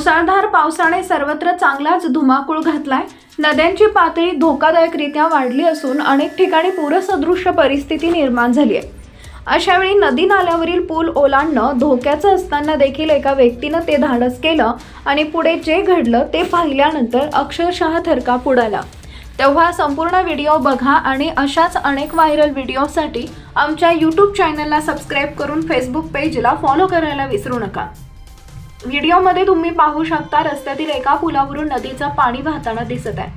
मुसळधार पावसाने सर्वत्र चांगलाच धुमाकूळ घातलाय। नद्यांची पातळी धोकादायकरित्या वाढली असून अनेक ठिकाणी पूरसदृश परिस्थिती निर्माण झाली आहे। अशावेळी नदी नाल्यावरील पूल ओलांडणं धोक्याचं असताना देखील एका व्यक्तीने ते धाडस केलं आणि पुढे जे घडलं ते पाहिल्यानंतर अक्षरशः थरकाप उडाला। तेव्हा संपूर्ण व्हिडिओ बघा आणि अशाच अनेक व्हायरल व्हिडिओसाठी आमच्या YouTube चॅनलला सबस्क्राइब करून फेसबुक पेजला फॉलो करायला विसरू नका। व्हिडिओमध्ये तुम्ही पाहू शकता रस्त्यातील एका पुलावरून नदीचं पाणी वाहताना दिसत आहे,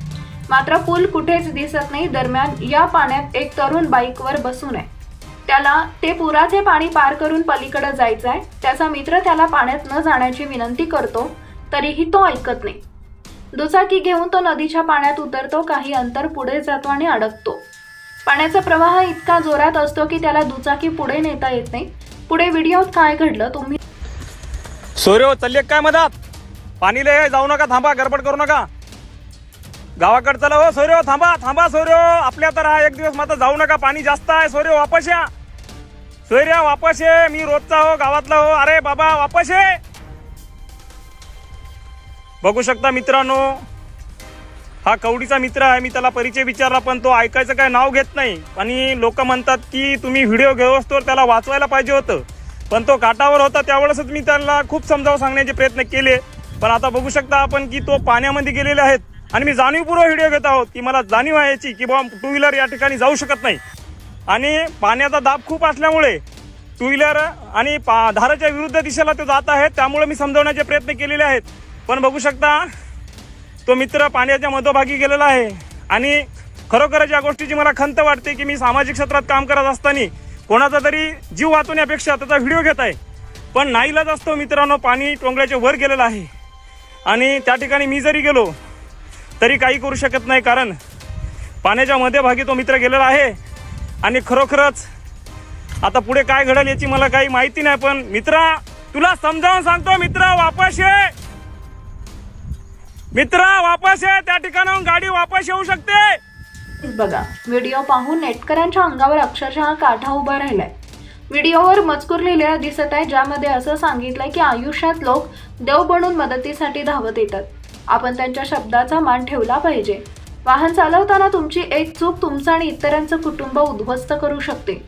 मात्र पूल कुठेच दिसत नाही। दरम्यान या पाण्यात एक तरुण बाईकवर बसून आहे। त्याला ते पुराचे पाणी पार करून पलीकडे जायचं आहे। त्याचा मित्र त्याला पाण्यात न जाण्याची विनंती करतो, तरीही तो ऐकत नाही। दुचाकी घेऊन तो नदीच्या पाण्यात उतरतो, काही अंतर पुढे जातो आणि अडकतो। पाण्याचा प्रवाह इतका जोरात असतो की त्याला दुचाकी पुढे नेता येत नाही। पुढे व्हिडिओत काय घडलं तुम्ही सोर्यो चालले काय मधात पाणी लय जाऊ नका, थांबा, गडबड करू नका, गावाकडे चला हो सोर्यो, थांबा थांबा सोर्यो, आपल्या तर हा एक दिवस मात्र जाऊ नका, पाणी जास्त आहे सोर्यो, वापस या सोर्या, वापस ये, मी रोजचा हो गावातला हो, अरे बाबा वापस ये। बघू शकता मित्रांनो, हा कवडीचा मित्र आहे। मी त्याला परिचय विचारला पण तो ऐकायचं काय नाव घेत नाही आणि लोक म्हणतात की तुम्ही व्हिडिओ घेऊस्तोवर त्याला वाचवायला पाहिजे होतं, पण तो काठावर होता। त्यावेळेसच मी त्याला खूप समजावून सांगण्याचे प्रयत्न केले, पण आता बघू शकता आपण की तो पाण्यामध्ये गेलेले आहेत आणि मी जाणीवपूर्वक व्हिडिओ घेत आहोत की मला जाणीव आहे याची की बाबा टू व्हीलर या ठिकाणी जाऊ शकत नाही आणि पाण्याचा दाब खूप असल्यामुळे टू व्हीलर आणि धाराच्या विरुद्ध दिशेला तो जात आहे। त्यामुळे मी समजावण्याचे प्रयत्न केलेले आहेत, पण बघू शकता तो मित्र पाण्याच्या मध्यभागी गेलेला आहे आणि खरोखरच या गोष्टीची मला खंत वाटते की मी सामाजिक क्षेत्रात काम करत असताना कोणाचा तरी जीव वाचवण्यापेक्षा त्याचा व्हिडिओ घेत आहे, पण नाईलाज असतो मित्रांनो, पाणी टोंगळ्याच्या वर गेलेलं आहे आणि त्या ठिकाणी मी जरी गेलो तरी काही करू शकत नाही, कारण पाण्याच्या मध्यभागी तो मित्र गेलेला आहे आणि खरोखरच आता पुढे काय घडेल याची मला काही माहिती नाही। पण मित्रा, तुला समजावून सांगतो, मित्रा वापस ये, मित्रा वापस ये, त्या ठिकाणाहून गाडी वापस येऊ शकते। बघा, व्हिडिओ पाहून नेटकऱ्यांच्या अंगावर अक्षरशः काटा उभा राहिलाय। व्हिडिओवर मजकूर लिहिलेला दिसत आहे, ज्यामध्ये असं सांगितलंय की आयुष्यात लोक देव बनून मदतीसाठी धावत येतात, आपण त्यांच्या शब्दाचा मान ठेवला पाहिजे। वाहन चालवताना तुमची एक चूक तुमचं आणि इतरांचं कुटुंब उद्ध्वस्त करू शकते।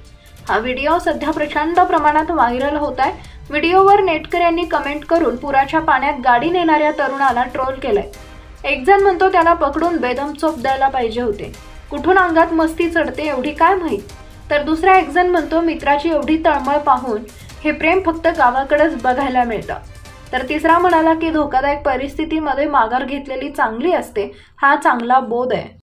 हा व्हिडिओ सध्या प्रचंड प्रमाणात व्हायरल होत आहे। व्हिडिओवर नेटकऱ्यांनी कमेंट करून पुराच्या पाण्यात गाडी नेणाऱ्या तरुणाला ट्रोल केलंय। एक जण म्हणतो त्याला पकडून बेदम चोप द्यायला पाहिजे होते, कुठून अंगात मस्ती चढते एवढी काय माहित, तर दुसरा एक जण म्हणतो मित्राची एवढी तळमळ पाहून हे प्रेम फक्त गावाकडेच बघायला मिळतं, तर तिसरा म्हणाला की धोकादायक परिस्थितीमध्ये माघार घेतलेली चांगली असते, हा चांगला बोध आहे।